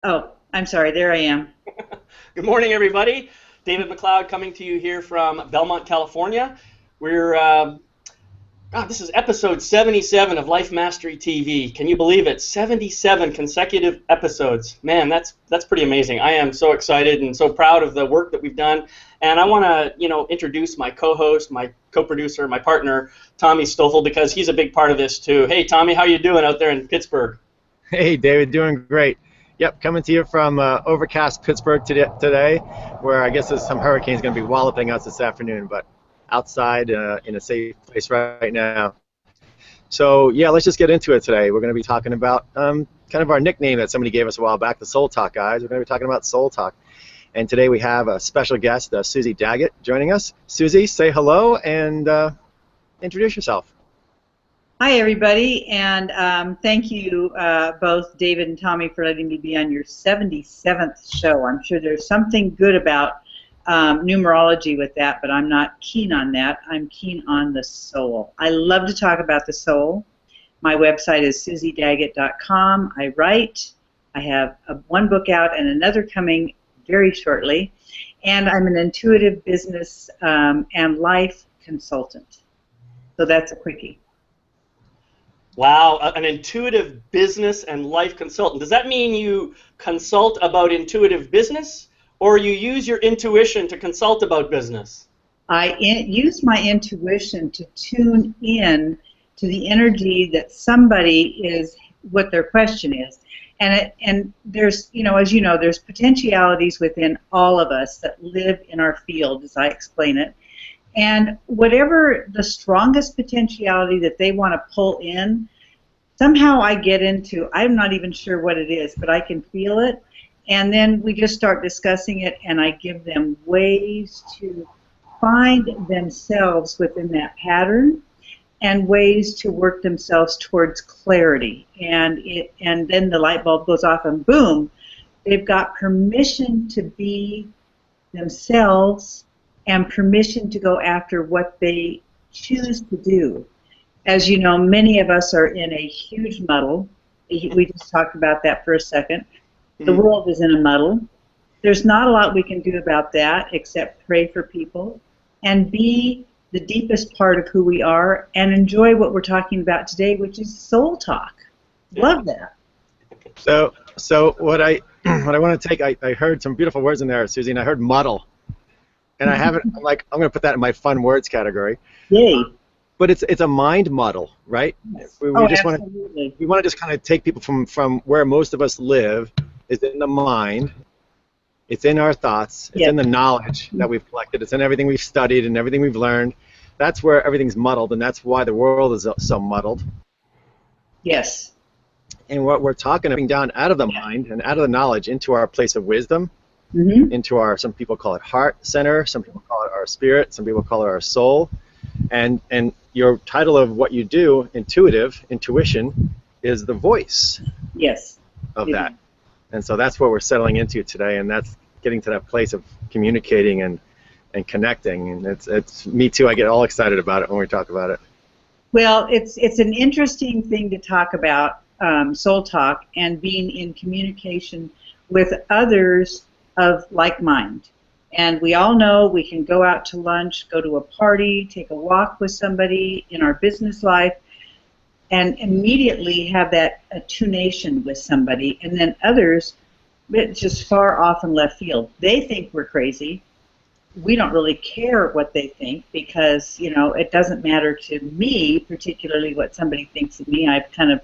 Oh, I'm sorry. There I am. Good morning, everybody. David McLeod coming to you here from Belmont, California. This is episode 77 of Life Mastery TV. Can you believe it? 77 consecutive episodes. Man, that's pretty amazing. I am so excited and so proud of the work that we've done. And I want to, introduce my co-host, my co-producer, my partner, Tommy Stoffel, because he's a big part of this too. Hey, Tommy, how you doing out there in Pittsburgh? Hey, David, doing great. Yep, coming to you from overcast Pittsburgh today, where I guess there's some hurricanes going to be walloping us this afternoon, but outside in a safe place right now. So, yeah, let's just get into it today. We're going to be talking about kind of our nickname that somebody gave us a while back, the Soul Talk guys. We're going to be talking about Soul Talk. And today we have a special guest, Susie Daggett, joining us. Susie, say hello and introduce yourself. Hi, everybody, and thank you both, David and Tommy, for letting me be on your 77th show. I'm sure there's something good about numerology with that, but I'm not keen on that. I'm keen on the soul. I love to talk about the soul. My website is susiedaggett.com. I write. I have one book out and another coming very shortly, and I'm an intuitive business and life consultant. So that's a quickie. Wow, an intuitive business and life consultant. Does that mean you consult about intuitive business, or you use your intuition to consult about business? I use my intuition to tune in to the energy that somebody is, what their question is. And there's, as you know, there's potentialities within all of us that live in our field, as I explain it. And whatever the strongest potentiality that they want to pull in, somehow I get into, I'm not even sure what it is, but I can feel it. And then we just start discussing it, and I give them ways to find themselves within that pattern and ways to work themselves towards clarity. And then the light bulb goes off, and boom, they've got permission to be themselves and permission to go after what they choose to do. As you know, many of us are in a huge muddle. We just talked about that for a second. The world is in a muddle. There's not a lot we can do about that except pray for people and be the deepest part of who we are and enjoy what we're talking about today, which is soul talk. Love that. So what I want to take, I heard some beautiful words in there, Susie, and I heard muddle. And I haven't, I'm going to put that in my fun words category. Yay. But it's a mind muddle, right? Yes. We just Absolutely. we want to just kind of take people from where most of us live is in the mind. It's in our thoughts. It's in the knowledge that we've collected. It's in everything we've studied and everything we've learned. That's where everything's muddled, and that's why the world is so muddled. Yes. And what we're talking about, down out of the mind and out of the knowledge into our place of wisdom, into our, some people call it heart center, some people call it our spirit, some people call it our soul. And your title of what you do, intuition, is the voice of that. And so that's what we're settling into today, and that's getting to that place of communicating and connecting. And it's me too. I get all excited about it when we talk about it. Well, it's an interesting thing to talk about, soul talk, and being in communication with others of like mind. And we all know we can go out to lunch, go to a party, take a walk with somebody in our business life, and immediately have that attunation with somebody. And then others, it's just far off in left field. They think we're crazy. We don't really care what they think because, it doesn't matter to me, particularly what somebody thinks of me. I've kind of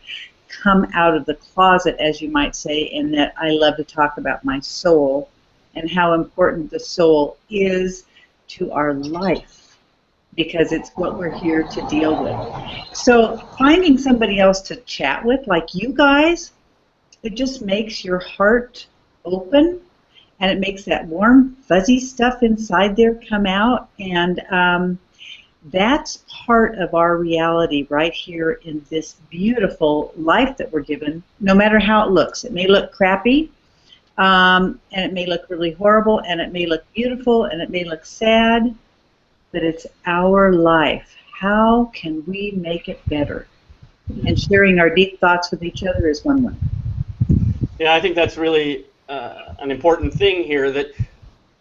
come out of the closet, as you might say, in that I love to talk about my soul and how important the soul is to our life, because it's what we're here to deal with. So finding somebody else to chat with, like you guys, it just makes your heart open, and it makes that warm, fuzzy stuff inside there come out, and that's part of our reality right here in this beautiful life that we're given, no matter how it looks. It may look crappy, and it may look really horrible, and it may look beautiful, and it may look sad, but it's our life. How can we make it better? And sharing our deep thoughts with each other is one way. Yeah, I think that's really an important thing here, that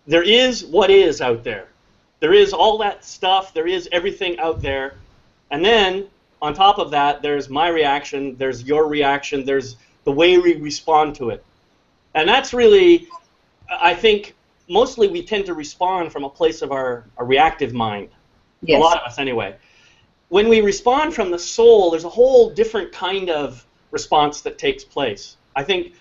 there is what is out there. There is all that stuff, there is everything out there, and then on top of that, there's my reaction, there's your reaction, there's the way we respond to it. And that's really, I think, mostly we tend to respond from a place of our reactive mind. Yes. A lot of us anyway. When we respond from the soul, there's a whole different kind of response that takes place. I think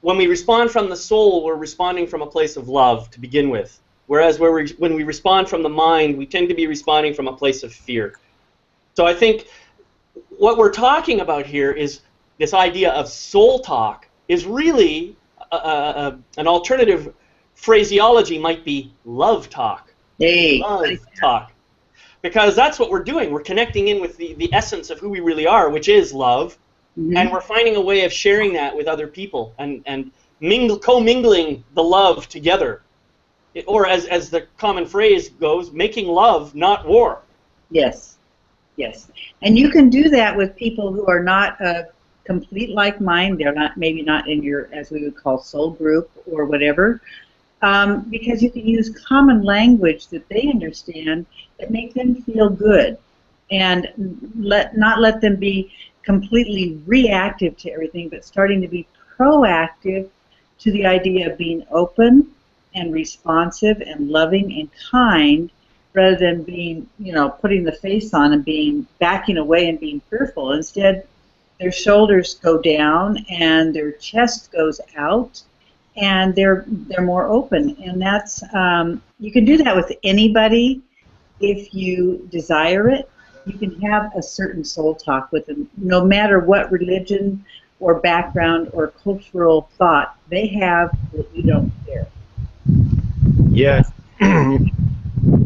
when we respond from the soul, we're responding from a place of love to begin with. Whereas when we respond from the mind, we tend to be responding from a place of fear. So I think what we're talking about here is this idea of soul talk is really an alternative phraseology might be love talk. Hey. Love talk. Because that's what we're doing. We're connecting in with the essence of who we really are, which is love. Mm-hmm. And we're finding a way of sharing that with other people and co-mingling the love together. Or as the common phrase goes, making love, not war. Yes, yes. And you can do that with people who are not a complete like mind. They're not, maybe not in your, as we would call, soul group or whatever, because you can use common language that they understand that make them feel good, and not let them be completely reactive to everything, but starting to be proactive to the idea of being open and responsive and loving and kind, rather than being, putting the face on and backing away and being fearful. Instead, their shoulders go down and their chest goes out, and they're more open. And that's you can do that with anybody if you desire it. You can have a certain soul talk with them, no matter what religion or background or cultural thought they have that you don't care. Yeah.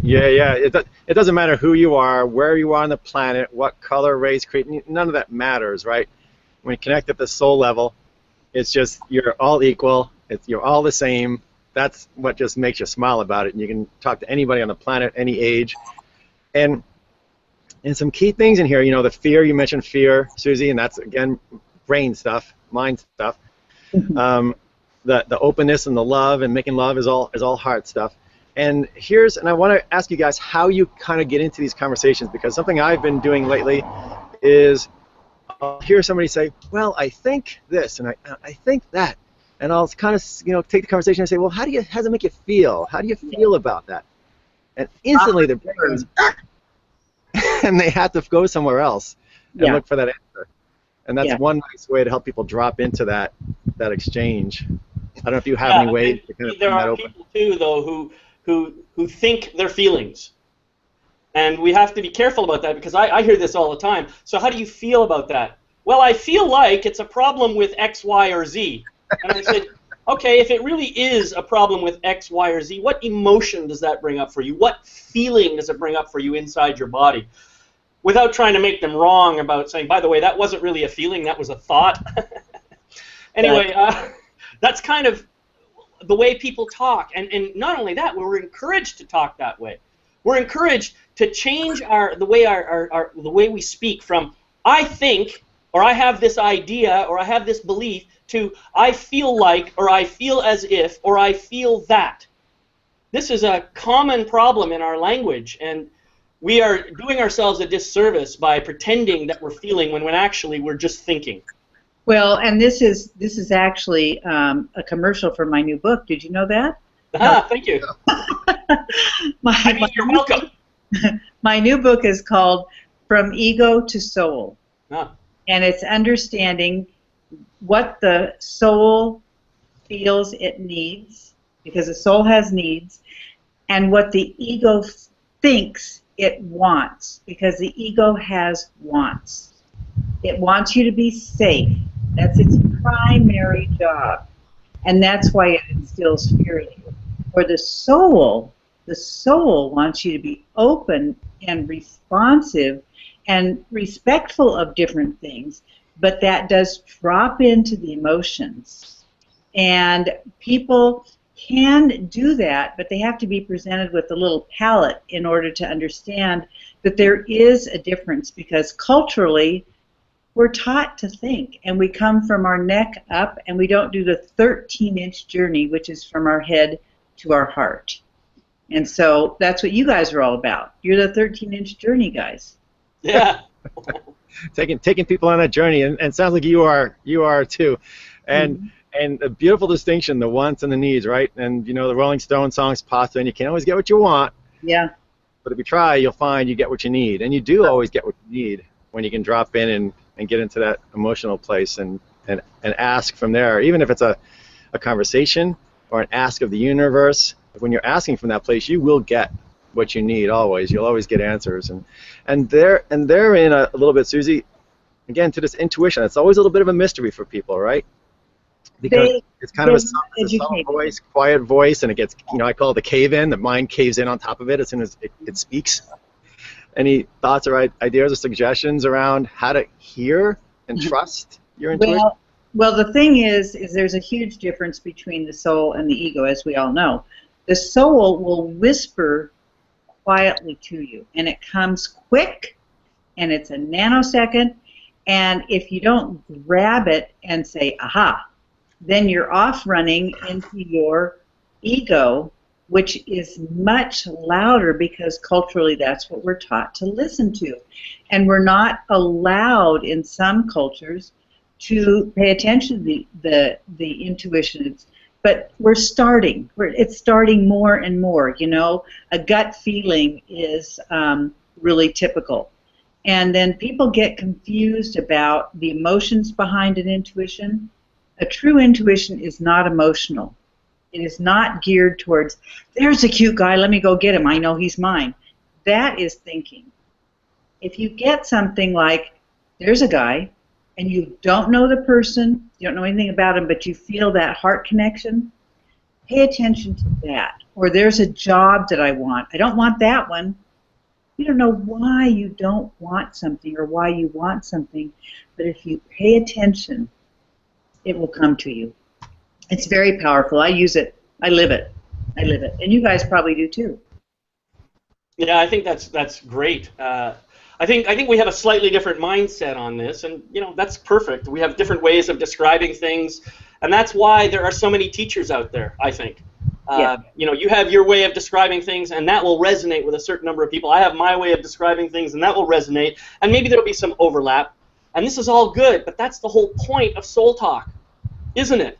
Yeah. It doesn't matter who you are, where you are on the planet, what color, race, creed, none of that matters, right? When you connect at the soul level, it's just you're all equal, you're all the same. That's what just makes you smile about it. And you can talk to anybody on the planet, any age. And some key things in here, the fear, you mentioned fear, Susie, and that's, again, brain stuff, mind stuff. The openness and the love and making love is all heart stuff. And I want to ask you guys how you kind of get into these conversations, because something I've been doing lately is I'll hear somebody say, well, I think this, and I think that. And I'll kind of, take the conversation and say, well, how does it make you feel? How do you feel about that? And instantly the brain goes, and they have to go somewhere else and look for that answer. And that's one nice way to help people drop into that exchange. I don't know if you have any ways to kind of there bring that are open. people too, though, who think their feelings, and we have to be careful about that, because I hear this all the time. So how do you feel about that? Well, I feel like it's a problem with X, Y, or Z. And I said, okay, if it really is a problem with X, Y, or Z, what emotion does that bring up for you? What feeling does it bring up for you inside your body? Without trying to make them wrong about saying, by the way, that wasn't really a feeling, that was a thought. Anyway, that's kind of the way people talk. And not only that, we're encouraged to talk that way. We're encouraged to change the way we speak from I think, or I have this idea, or I have this belief, to I feel like, or I feel as if, or I feel that. This is a common problem in our language, and we are doing ourselves a disservice by pretending that we're feeling when actually we're just thinking. Well, and this is actually a commercial for my new book. Did you know that? Thank you. You're welcome. My new book is called From Ego to Soul. And it's understanding what the soul feels it needs, because the soul has needs, and what the ego thinks it wants, because the ego has wants. It wants you to be safe. That's its primary job. And that's why it instills fear in you. For the soul wants you to be open and responsive and respectful of different things, but that does drop into the emotions. And people can do that, but they have to be presented with a little palette in order to understand that there is a difference, because culturally we're taught to think, and we come from our neck up, and we don't do the 13-inch journey, which is from our head to our heart. And so that's what you guys are all about. You're the 13-inch journey guys. Yeah. taking people on a journey, and sounds like you are too. And and a beautiful distinction, the wants and the needs, right? And you know, the Rolling Stones song's pasta, and you can't always get what you want. Yeah. But if you try, you'll find you get what you need, and you do always get what you need when you can drop in and get into that emotional place and ask from there, even if it's a conversation or an ask of the universe. When you're asking from that place, you will get what you need always. You'll always get answers, and therein a little bit, Susie, again, to this intuition. It's always a little bit of a mystery for people, right? Because it's kind of a subtle voice, quiet voice, and it gets, you know, I call it the cave-in. The mind caves in on top of it as soon as it speaks. Any thoughts or ideas or suggestions around how to hear and trust your intuition? Well, the thing is there's a huge difference between the soul and the ego, as we all know. The soul will whisper quietly to you, and it comes quick, and it's a nanosecond, and if you don't grab it and say, aha, then you're off running into your ego, which is much louder because culturally that's what we're taught to listen to. And we're not allowed in some cultures to pay attention to the intuition. But we're starting. It's starting more and more, you know. A gut feeling is really typical. And then people get confused about the emotions behind an intuition. A true intuition is not emotional. It is not geared towards, there's a cute guy, let me go get him, I know he's mine. That is thinking. If you get something like, there's a guy, and you don't know the person, you don't know anything about him, but you feel that heart connection, pay attention to that. Or there's a job that I want. I don't want that one. You don't know why you don't want something or why you want something, but if you pay attention, it will come to you. It's very powerful. I use it. I live it. I live it. And you guys probably do too. Yeah, I think that's great. I think we have a slightly different mindset on this, and you know, that's perfect. We have different ways of describing things, and that's why there are so many teachers out there, I think. You know, you have your way of describing things, and that will resonate with a certain number of people. I have my way of describing things, and that will resonate, and maybe there'll be some overlap. And this is all good, but that's the whole point of Soul Talk, isn't it?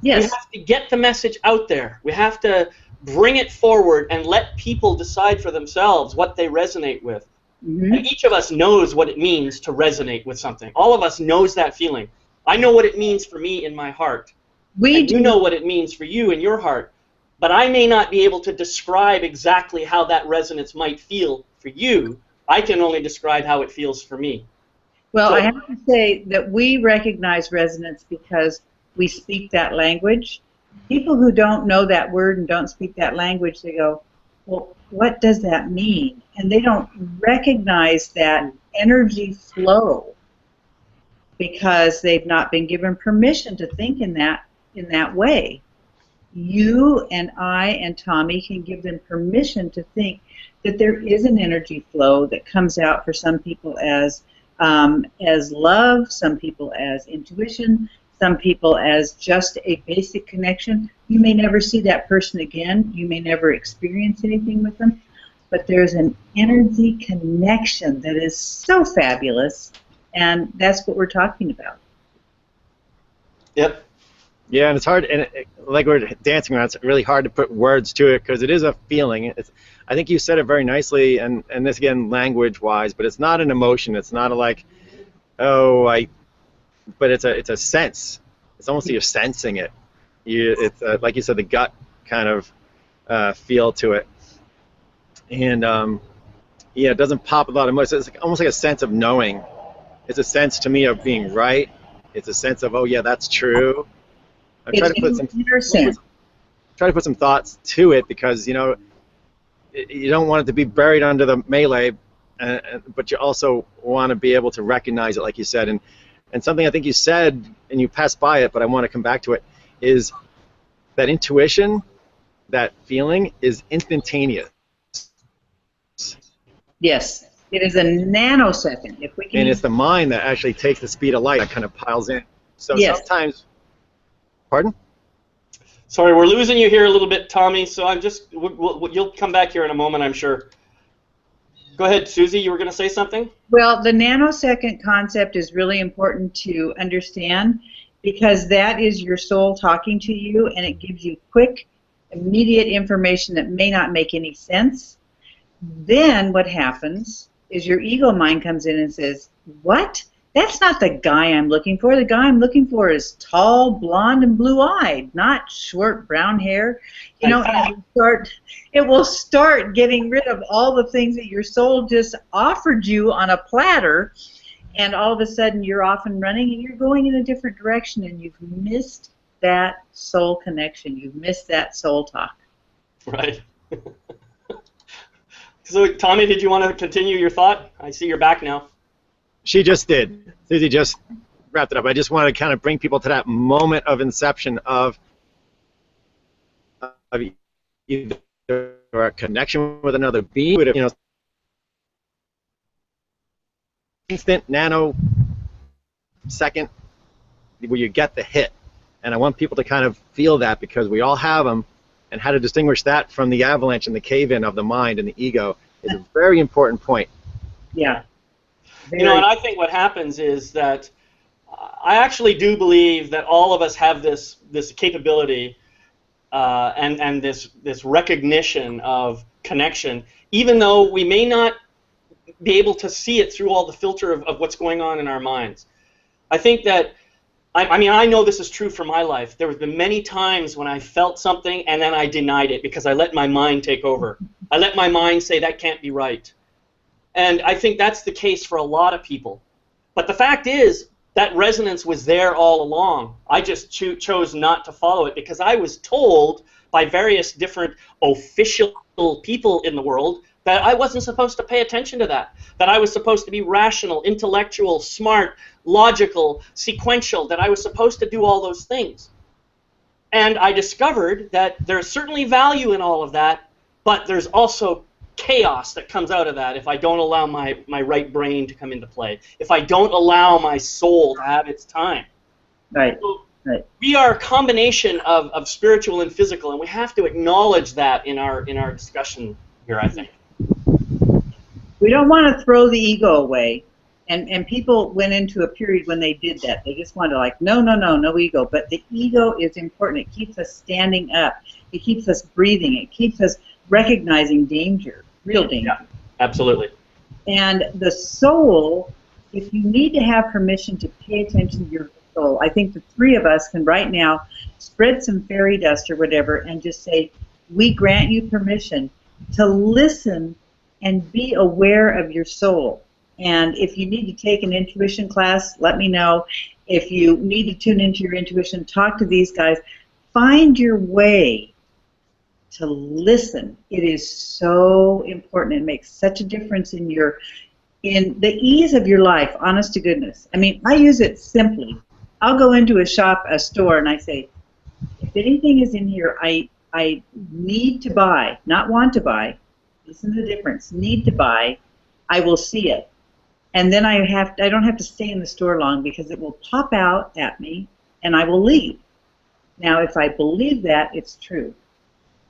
Yes. We have to get the message out there. We have to bring it forward and let people decide for themselves what they resonate with. Mm-hmm. And each of us knows what it means to resonate with something. All of us knows that feeling. I know what it means for me in my heart. You know what it means for you in your heart. But I may not be able to describe exactly how that resonance might feel for you. I can only describe how it feels for me. Well, so, I have to say that we recognize resonance because we speak that language. People who don't know that word and don't speak that language, they go, well, what does that mean? And they don't recognize that energy flow because they've not been given permission to think in that way. You and I and Tommy can give them permission to think that there is an energy flow that comes out for some people as love, some people as intuition, some people as just a basic connection. You may never see that person again. You may never experience anything with them, but there's an energy connection that is so fabulous, and that's what we're talking about. Yep. Yeah, and it's hard, and like we're dancing around, it's really hard to put words to it because it is a feeling. I think you said it very nicely, and this again, language-wise, but it's not an emotion. It's not like, but it's a sense. It's almost like you're sensing it. It's like you said, the gut kind of feel to it, and yeah, it doesn't pop a lot of emotion. It's almost like a sense of knowing. It's a sense to me of being right. It's a sense of, oh yeah, that's true. I'm trying to put some thoughts to it because, you know, you don't want it to be buried under the melee, but you also want to be able to recognize it, like you said. And something I think you said, and you passed by it, but I want to come back to it, is that intuition, that feeling, is instantaneous. Yes. It is a nanosecond. If we can. And it's the mind that actually takes the speed of light that kind of piles in. So yes. Sometimes, pardon? Sorry, we're losing you here a little bit, Tommy. So I'm just, you'll come back here in a moment, I'm sure. Go ahead, Susie. You were going to say something? Well, the nanosecond concept is really important to understand because that is your soul talking to you, and it gives you quick, immediate information that may not make any sense. Then what happens is your ego mind comes in and says, what? That's not the guy I'm looking for. The guy I'm looking for is tall, blonde, and blue-eyed, not short brown hair. You know, and it will start getting rid of all the things that your soul just offered you on a platter, and all of a sudden you're off and running and you're going in a different direction, and you've missed that soul connection. You've missed that soul talk. Right. So, Tommy, did you want to continue your thought? I see you're back now. She just did. Susie just wrapped it up. I just wanted to kind of bring people to that moment of inception of either a connection with another being, you know, instant nanosecond where you get the hit. And I want people to kind of feel that because we all have them, and how to distinguish that from the avalanche and the cave-in of the mind and the ego is a very important point. Yeah. You know, and I think what happens is that I actually do believe that all of us have this capability and this recognition of connection, even though we may not be able to see it through all the filter of what's going on in our minds. I think that, I mean, I know this is true for my life. There have been many times when I felt something and then I denied it because I let my mind take over. I let my mind say that can't be right. And I think that's the case for a lot of people. But the fact is, that resonance was there all along. I just chose not to follow it because I was told by various different official people in the world that I wasn't supposed to pay attention to that I was supposed to be rational, intellectual, smart, logical, sequential, that I was supposed to do all those things. And I discovered that there's certainly value in all of that, but there's also chaos that comes out of that if I don't allow my right brain to come into play, if I don't allow my soul to have its time. Right. So right. We are a combination of spiritual and physical, and we have to acknowledge that in our discussion here, I think. We don't want to throw the ego away, and people went into a period when they did that. They just wanted to, like, no ego. But the ego is important. It keeps us standing up. It keeps us breathing. It keeps us recognizing danger, real danger. Yeah, absolutely. And the soul, if you need to have permission to pay attention to your soul, I think the three of us can right now spread some fairy dust or whatever and just say, we grant you permission to listen and be aware of your soul. And if you need to take an intuition class, let me know. If you need to tune into your intuition, talk to these guys. Find your way to listen. It is so important. It makes such a difference in the ease of your life, honest to goodness. I mean, I use it simply. I'll go into a store, and I say, if anything is in here I need to buy, not want to buy, listen to the difference, need to buy, I will see it. And then I don't have to stay in the store long because it will pop out at me and I will leave. Now, if I believe that, it's true.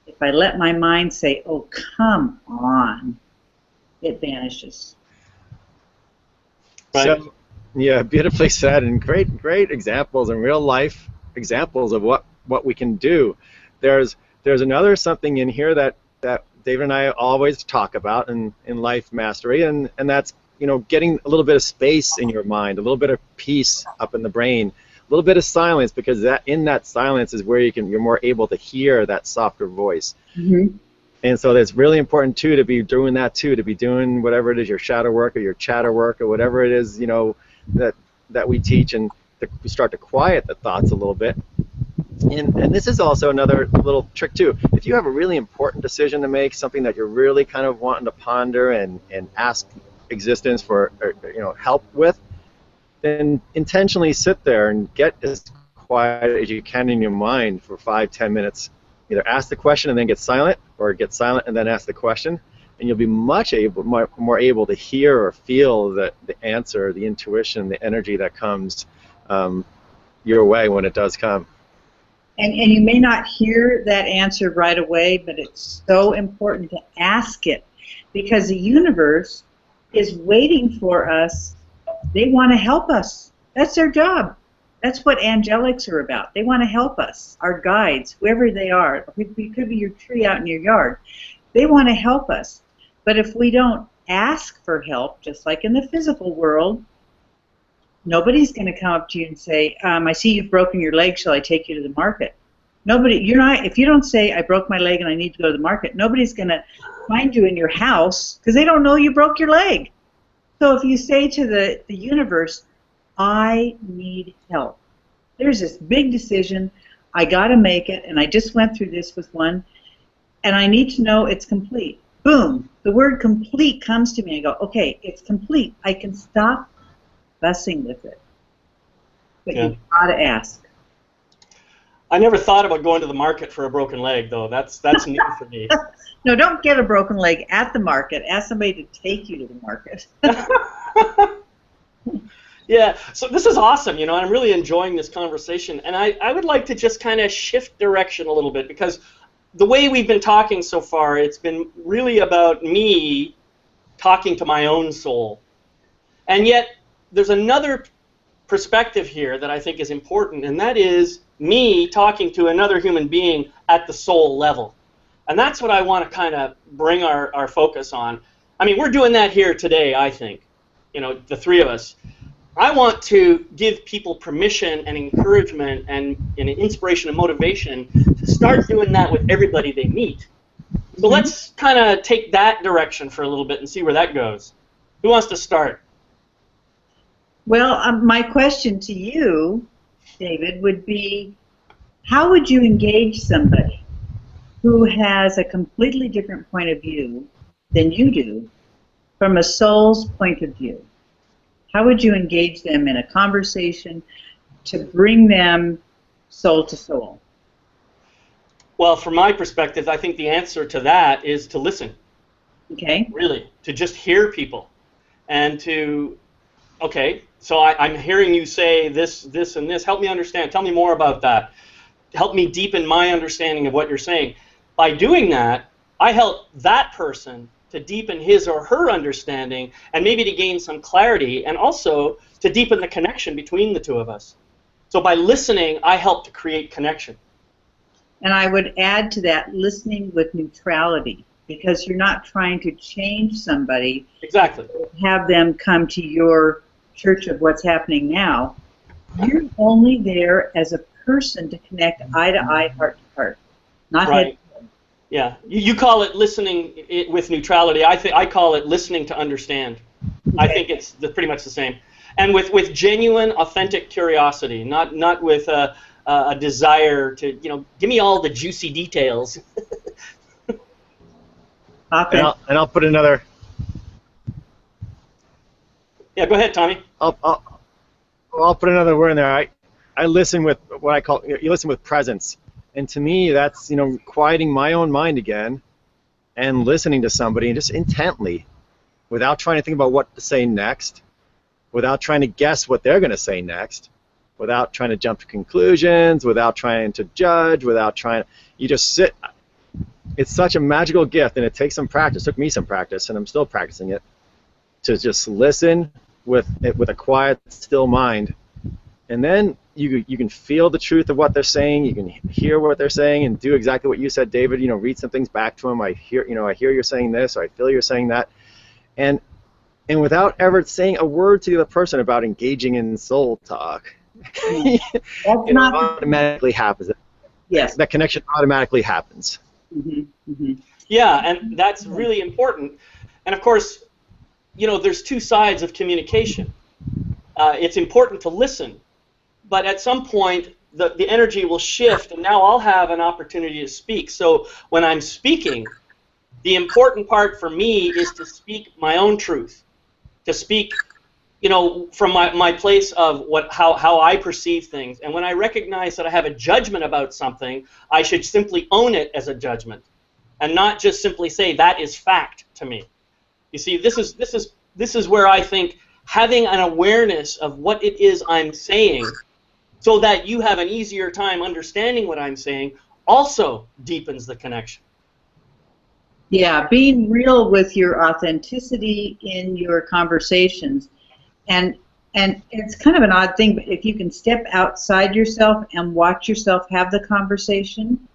If I let my mind say, oh, come on, it vanishes. Right. So, yeah, beautifully said, and great examples and real life examples of what we can do. There's another something in here that David and I always talk about in life mastery, and that's, you know, getting a little bit of space in your mind, a little bit of peace up in the brain, a little bit of silence, because in that silence is where you're more able to hear that softer voice. Mm-hmm. And so it's really important too to be doing that too, to be doing whatever it is, your shadow work or your chatter work or whatever it is, you know, that we teach, and we start to quiet the thoughts a little bit. And this is also another little trick too. If you have a really important decision to make, something that you're really kind of wanting to ponder and ask existence for, or, you know, help with, then intentionally sit there and get as quiet as you can in your mind for 5-10 minutes. Either ask the question and then get silent, or get silent and then ask the question. And and you'll be more able to hear or feel the answer, the intuition, the energy that comes your way when it does come. And you may not hear that answer right away, but it's so important to ask it, because the universe is waiting for us. They want to help us. That's their job. That's what angelics are about. They want to help us, our guides, whoever they are. It could be your tree out in your yard. They want to help us. But if we don't ask for help, just like in the physical world, nobody's going to come up to you and say, I see you've broken your leg, shall I take you to the market? Nobody, you're not, if you don't say, I broke my leg and I need to go to the market, nobody's going to find you in your house because they don't know you broke your leg. So if you say to the universe, I need help. There's this big decision, I got to make it, and I just went through this with one, and I need to know it's complete. Boom, the word complete comes to me. I go, okay, it's complete. I can stop fussing with it. But you've got to ask. I never thought about going to the market for a broken leg, though. That's new for me. No, don't get a broken leg at the market. Ask somebody to take you to the market. Yeah, so this is awesome, you know, I'm really enjoying this conversation. And I would like to just kind of shift direction a little bit, because the way we've been talking so far, it's been really about me talking to my own soul. And yet, there's another perspective here that I think is important, and that is me talking to another human being at the soul level. And that's what I want to kind of bring our focus on. I mean, we're doing that here today, I think, you know, the three of us. I want to give people permission and encouragement and inspiration and motivation to start doing that with everybody they meet. So let's kind of take that direction for a little bit and see where that goes. Who wants to start? Well, my question to you, David, would be, how would you engage somebody who has a completely different point of view than you do from a soul's point of view? How would you engage them in a conversation to bring them soul to soul? Well, from my perspective, I think the answer to that is to listen. Okay. Really, to just hear people. And to, okay, so I'm hearing you say this, this, and this. Help me understand. Tell me more about that. Help me deepen my understanding of what you're saying. By doing that, I help that person to deepen his or her understanding, and maybe to gain some clarity, and also to deepen the connection between the two of us. So by listening, I help to create connection. And I would add to that, listening with neutrality, because you're not trying to change somebody. Exactly. Have them come to your church of what's happening now. You're only there as a person to connect eye to eye, heart to heart, not right. head to head. Yeah, you call it listening with neutrality. I call it listening to understand. Okay. I think it's pretty much the same, and with genuine, authentic curiosity, not with a desire to, you know, give me all the juicy details. And I'll put another. Yeah, go ahead, Tommy. I'll put another word in there. I listen with what I call, you listen with presence. And to me, that's, you know, quieting my own mind again and listening to somebody and just intently, without trying to think about what to say next, without trying to guess what they're going to say next, without trying to jump to conclusions, without trying to judge, without trying, you just sit. It's such a magical gift, and it takes some practice. It took me some practice, and I'm still practicing it, to just listen with a quiet, still mind. And then you can feel the truth of what they're saying. You can hear what they're saying and do exactly what you said, David. You know, read some things back to them. I hear you're saying this, or I feel you're saying that, and without ever saying a word to the other person about engaging in soul talk, it automatically happens. Yes, that connection automatically happens. Mm-hmm. Mm-hmm. Yeah, and that's really important. And of course, you know, there's two sides of communication. It's important to listen. But at some point, the energy will shift, and now I'll have an opportunity to speak. So when I'm speaking, the important part for me is to speak my own truth, to speak, you know, from my place of how I perceive things. And when I recognize that I have a judgment about something, I should simply own it as a judgment. and not just simply say that is fact to me. You see, this is where I think having an awareness of what it is I'm saying, so that you have an easier time understanding what I'm saying, also deepens the connection. Yeah, being real with your authenticity in your conversations. And it's kind of an odd thing, but if you can step outside yourself and watch yourself have the conversation,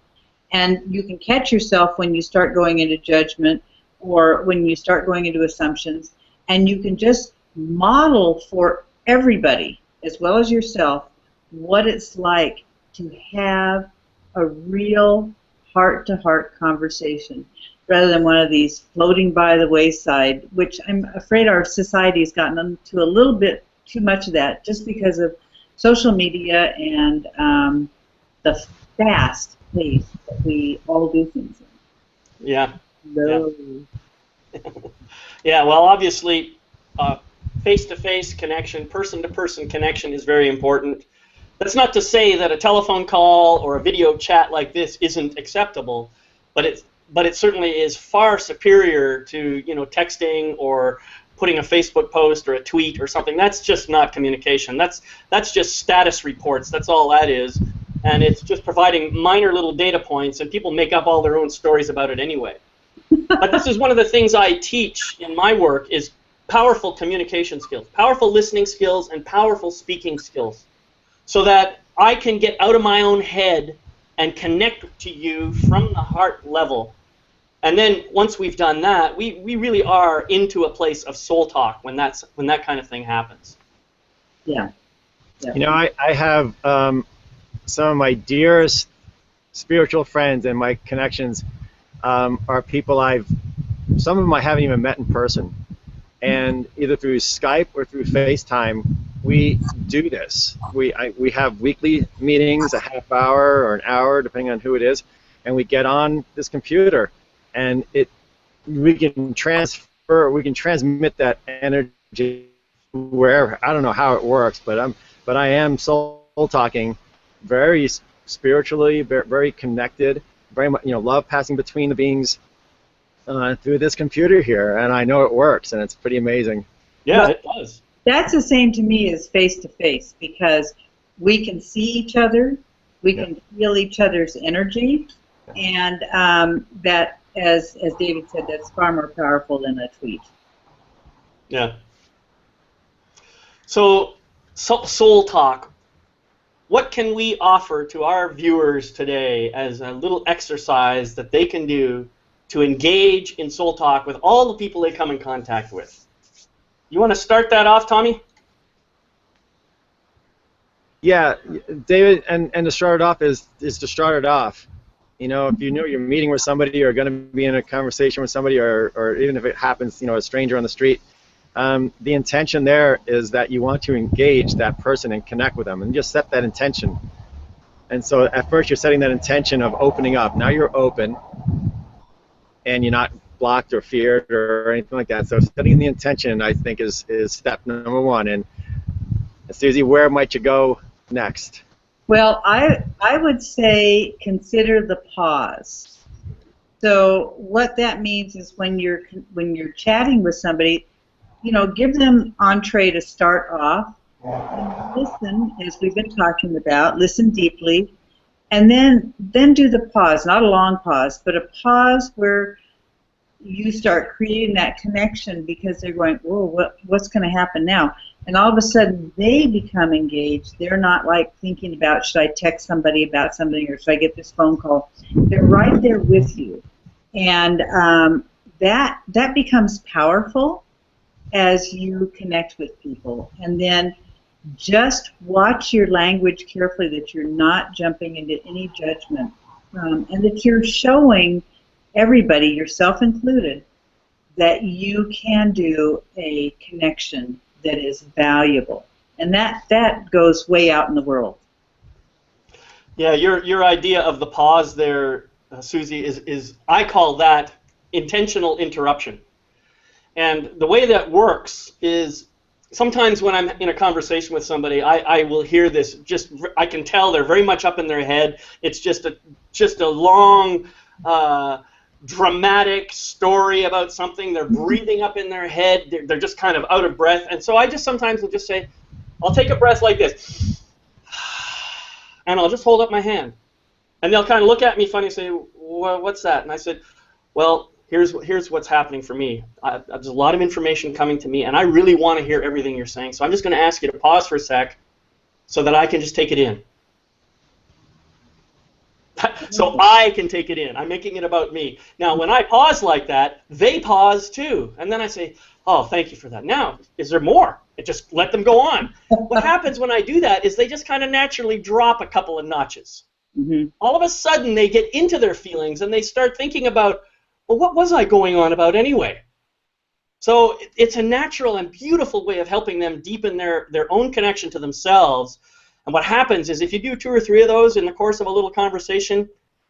and you can catch yourself when you start going into judgment or when you start going into assumptions, and you can just model for everybody, as well as yourself, what it's like to have a real heart-to-heart conversation, rather than one of these floating by the wayside, which I'm afraid our society has gotten into a little bit too much of that, just because of social media and the fast pace that we all do things in. Yeah. So. Yeah. Yeah, well, obviously, face-to-face connection, person-to-person connection is very important. That's not to say that a telephone call or a video chat like this isn't acceptable, but it certainly is far superior to, you know, texting or putting a Facebook post or a tweet or something. That's just not communication. That's just status reports. That's all that is. And it's just providing minor little data points, and people make up all their own stories about it anyway. But this is one of the things I teach in my work, is powerful communication skills, powerful listening skills, and powerful speaking skills, so that I can get out of my own head and connect to you from the heart level. And then once we've done that, we really are into a place of soul talk when that kind of thing happens. Yeah. Yeah. You know, I have some of my dearest spiritual friends, and my connections are people some of them I haven't even met in person. And either through Skype or through FaceTime, we do this. We have weekly meetings, a half hour or an hour, depending on who it is, and we get on this computer, and we can transmit that energy wherever. I don't know how it works, but I am soul talking, very spiritually, very connected, very much, you know, love passing between the beings through this computer here, and I know it works, and it's pretty amazing. Yeah, it does. That's the same to me as face-to-face, because we can see each other, we can feel each other's energy, and that, as David said, that's far more powerful than a tweet. Yeah. So, soul talk. What can we offer to our viewers today as a little exercise that they can do to engage in soul talk with all the people they come in contact with? You want to start that off, Tommy? Yeah, David, and to start it off is to start it off. You know, if you know you're meeting with somebody or going to be in a conversation with somebody, or even if it happens, you know, a stranger on the street, the intention there is that you want to engage that person and connect with them, and just set that intention. And so at first you're setting that intention of opening up. Now you're open, and you're not blocked or feared or anything like that. So setting the intention, I think, is step number one. And Susie, where might you go next? Well, I would say consider the pause. So what that means is when you're chatting with somebody, you know, give them entree to start off, and listen, as we've been talking about, listen deeply, and then do the pause, not a long pause, but a pause where you start creating that connection, because they're going, whoa, what's going to happen now? And all of a sudden they become engaged. They're not like thinking about, should I text somebody about something, or should I get this phone call? They're right there with you. And that becomes powerful as you connect with people. And then just watch your language carefully, that you're not jumping into any judgment, and that you're showing everybody, yourself included, that you can do a connection that is valuable. And that goes way out in the world. Yeah, your idea of the pause there, Susie, is I call that intentional interruption. And the way that works is, sometimes when I'm in a conversation with somebody, I will hear this, I can tell they're very much up in their head. It's just a long dramatic story about something. They're breathing up in their head. They're just kind of out of breath. And so I just sometimes will just say, I'll take a breath like this, and I'll just hold up my hand. And they'll kind of look at me funny and say, what's that? And I said, well, here's what's happening for me. There's a lot of information coming to me, and I really want to hear everything you're saying. So I'm just going to ask you to pause for a sec so that I can just take it in. So I can take it in. I'm making it about me. Now, when I pause like that, they pause too. And then I say, oh, thank you for that. Now, is there more? And just let them go on. What happens when I do that is they just kind of naturally drop a couple of notches. All of a sudden, they get into their feelings, and they start thinking about, well, what was I going on about anyway? So it's a natural and beautiful way of helping them deepen their own connection to themselves. And what happens is if you do 2 or 3 of those in the course of a little conversation,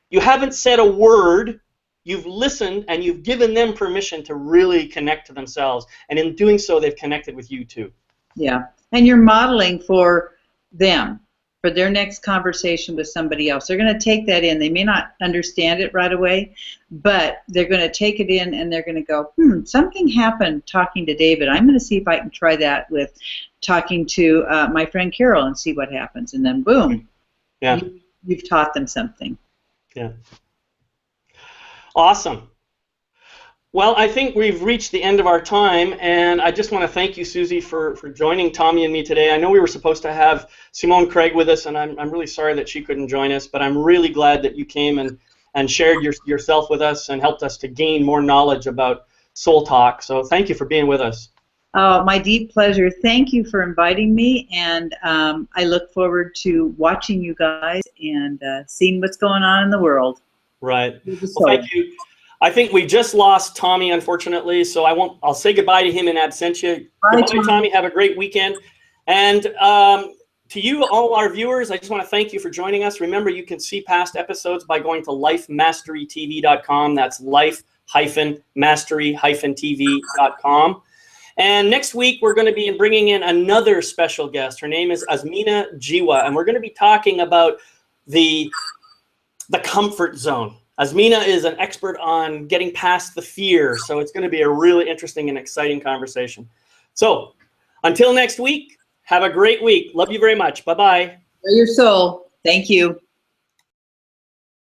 you haven't said a word, you've listened, and you've given them permission to really connect to themselves. And in doing so, they've connected with you too. Yeah, and you're modeling for them, for their next conversation with somebody else. They're going to take that in. They may not understand it right away, but they're going to take it in, and they're going to go, something happened talking to David. I'm going to see if I can try that with talking to my friend Carol and see what happens. And then, boom, yeah, you've taught them something. Yeah. Awesome. Well, I think we've reached the end of our time, and I just want to thank you, Susie, for joining Tommy and me today. I know we were supposed to have Simone Craig with us, and I'm really sorry that she couldn't join us, but I'm really glad that you came and shared yourself with us and helped us to gain more knowledge about Soul Talk. So thank you for being with us. Oh, my deep pleasure. Thank you for inviting me, and I look forward to watching you guys and seeing what's going on in the world. Right. Well, thank you. I think we just lost Tommy, unfortunately, so I'll say goodbye to him in absentia. Bye, goodbye, Tommy. Have a great weekend. And to you, all our viewers, I just want to thank you for joining us. Remember, you can see past episodes by going to lifemasterytv.com. That's life-mastery-tv.com. And next week, we're going to be bringing in another special guest. Her name is Azmina Jiwa, and we're going to be talking about the comfort zone. Azmina is an expert on getting past the fear, so it's going to be a really interesting and exciting conversation. So, until next week, have a great week. Love you very much. Bye-bye. Your soul. Thank you.